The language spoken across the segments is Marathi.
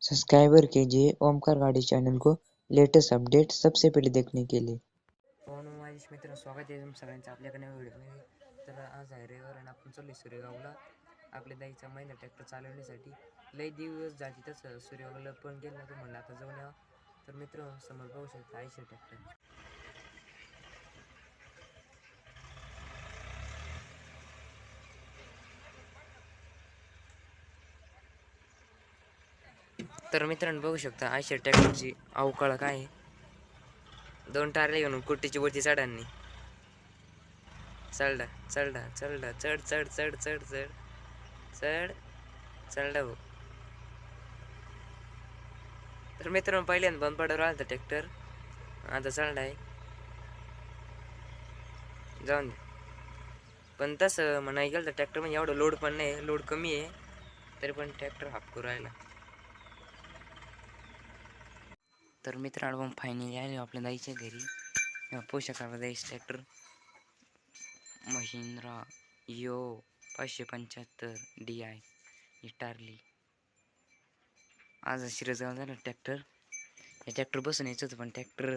सब्सक्राइबर कीजिए ओमकार गाड़ी चॅनल को लेटेस्ट अपडेट सबसे पहले देखने के लिए। माझे मित्र स्वागत आहे सगळ्यांचं आपल्याकडे नवीन व्हिडिओमध्ये। तर आज आहे रविवार आणि आपण चाललो सूर्यगावला आपल्या दाईचा महिना ट्रॅक्टर चालवण्यासाठी। लई दिवस जाती तसं सूर्यगावला पण गेलं नव्हतं, म्हणलं आता जाऊन यावं। तर मित्र समोर पाहू शकता आयशर ट्रॅक्टर। तर मित्रांनो बघू शकता आयशर ट्रॅक्टरची अवकाळ काय आहे। 2 टारले घेऊन कुट्टीची वरती चढांनी चढ चढ चढ चढ चढ चढ चढ चढ चढ चढ भाऊ। तर मित्रांनो पहिल्यांदा बंद पडावर आला ट्रॅक्टर, आता चढ आहे जाऊन दे। पण तसं म्हणाय गेलं तर ट्रॅक्टर म्हणजे एवढं लोड पण नाही, लोड कमी आहे तरी पण ट्रॅक्टर हाफ करू राहिला। तर मित्रांनो मग फायनली आले आपल्या दाईच्या घरी। पोषकाला जायचं ट्रॅक्टर महिंद्रा यो 575 DI टारली। आज शिरजगाव झाला ट्रॅक्टर। या ट्रॅक्टर बसून यायचं होतं पण ट्रॅक्टर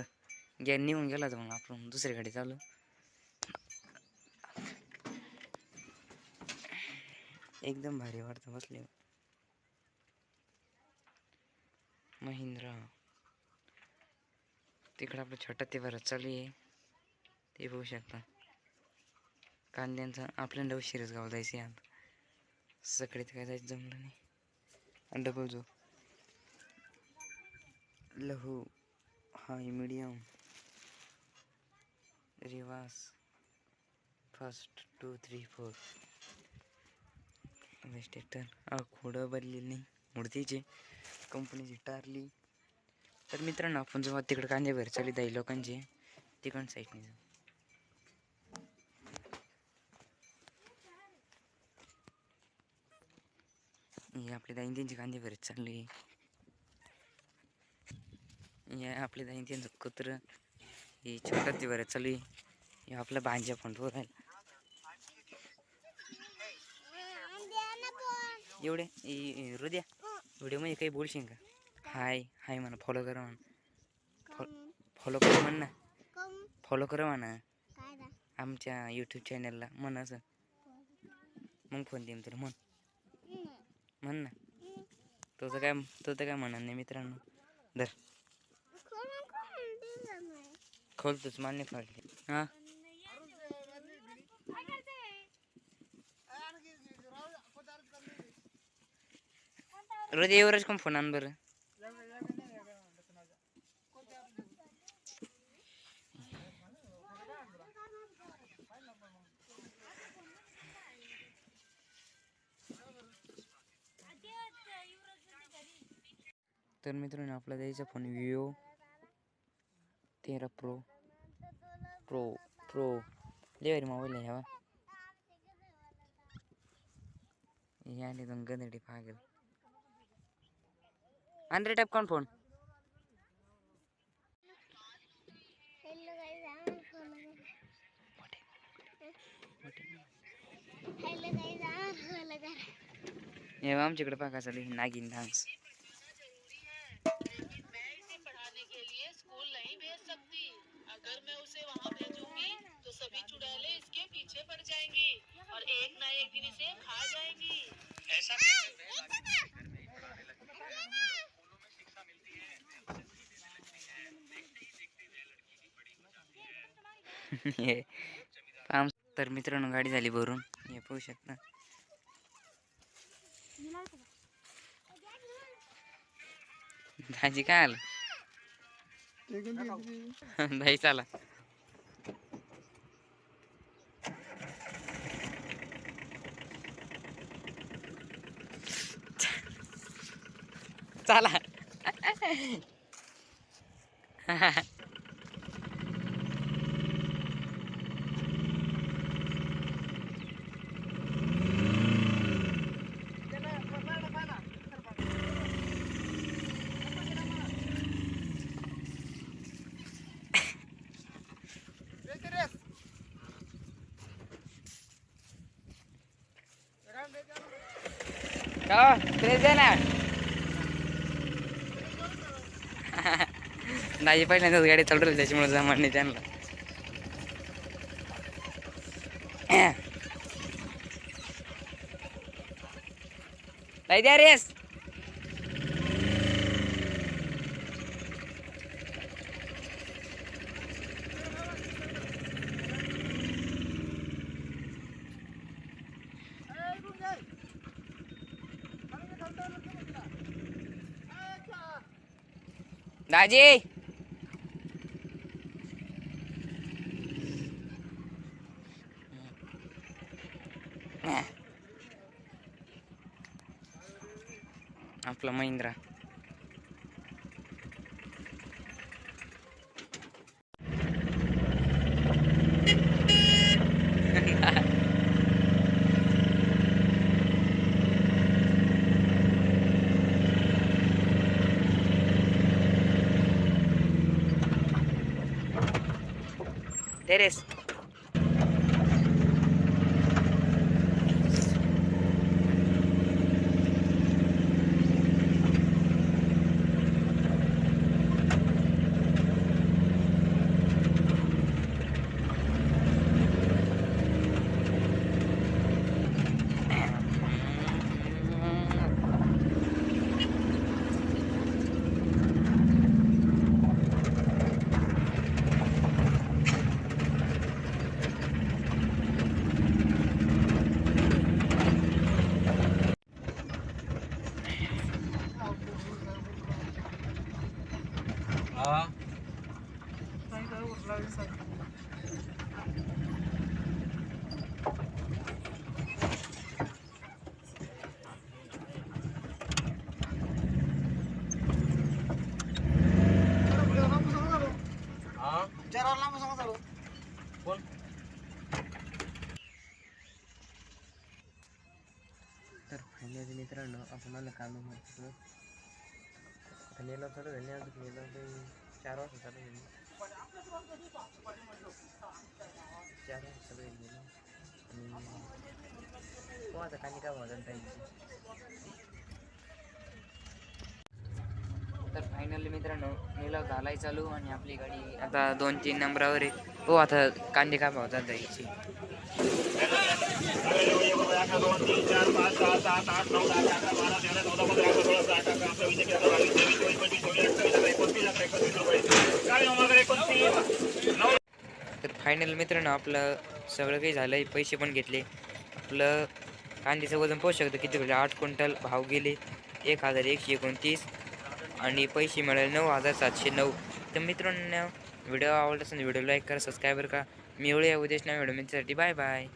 गॅन निघून गेला, तर मग आपण दुसरी गाडी चालू। एकदम भारी वाटतं बसले। महिंद्रा तिकडं आपलं छोटा ते भरत चालू आहे, ते बघू शकता। कांद्यांचा आपल्याला शिरसगाव जायचं आहे आता, सकाळी काय जायचं जमलं नाही। डबल जो लहू हाय मीडियम रिवास फर्स्ट 2 3 4 ट्रॅक्टर खोडं बदलेली नाही, मूर्तीची कंपनीची टारली। तर मित्रांनो आपण जेव्हा तिकडे कांदे भर चालू दाई लोकांचे तिकडं साईडने जाऊ। हे आपले दाईन त्यांचे कांदे भरत चालले, हे आपले दाईन त्यांचं कुत्र, हे छोटा ते भरत चालू आहे। हे आपला भांजा फंडवर आहे एवढे हृदया व्हिडिओमध्ये काही बोलशील का? हाय हाय म्हणा, फॉलो करा म्हणा, फॉलो करा म्हण ना, फॉलो करा म्हणा आमच्या यूट्यूब चॅनलला म्हण असं, मग फोन देईन तुला म्हण ना। तुझं काय म्हणा नाही मित्रांनो, धर खोलतोच मान्य खोलते। हां रोज एवढंच कोण फोन आण बरं। तर मित्रांनो आपला द्यायचा फोन विवो 13 प्रो प्रो लय भारी मोबाईल आहे हा। हे आले दोन गंधडी पागल अंदर टॅप कौन फोन। हे आमच्याकडे पाका चालू नागिन डान्स। पढ़ाने के लिए स्कूल नहीं भेज सकती। अगर मैं उसे वहाँ भेजूंगी तो सभी चुड़ैलें इसके पीछे पड़ जाएंगी और एक ना एक दिन इसे खा जाएंगी। ऐसा तर मित्रांनो गाडी झाली भरून, हे पाहू शकता। दाजी काय आलं नाही चला चला का 3 दे ना। दाजी पहिल्यांदाच गाडी चालवली त्याच्यामुळे जमान नाही त्यांना. नाही द्या रेस. दाजी आपला महिंद्रा. टेरेस. तर फायनली मित्रांनो आपण आलं कांदा मार्केटवर. आता नेला चालू झाली, अजून नेला काही 4 वाजता चालू झाली. 4 वाजता चालू झाली आणि तो आता कांदी का भाजून टाकायची. तर फायनली मित्रांनो नेला झालाय चालू आणि आपली गाडी आता 2-3 नंबरावर आहे. हो आता कांदे का भावतात जायची. तर फायनल मित्रांनो आपलं सगळं काही झालंय, पैसे पण घेतले. आपलं कांद्याचं वजन पाहू शकतं किती भेटले. 8 क्विंटल भाव गेले 1129 आणि पैसे मिळाले 9709. तर मित्रांनो व्हिडिओ आवडला असेल व्हिडिओ लाईक करा, सबस्क्राईब करा. मी एवढे उद्देश नाही व्हिडिओ मिळण्यासाठी. Bye bye.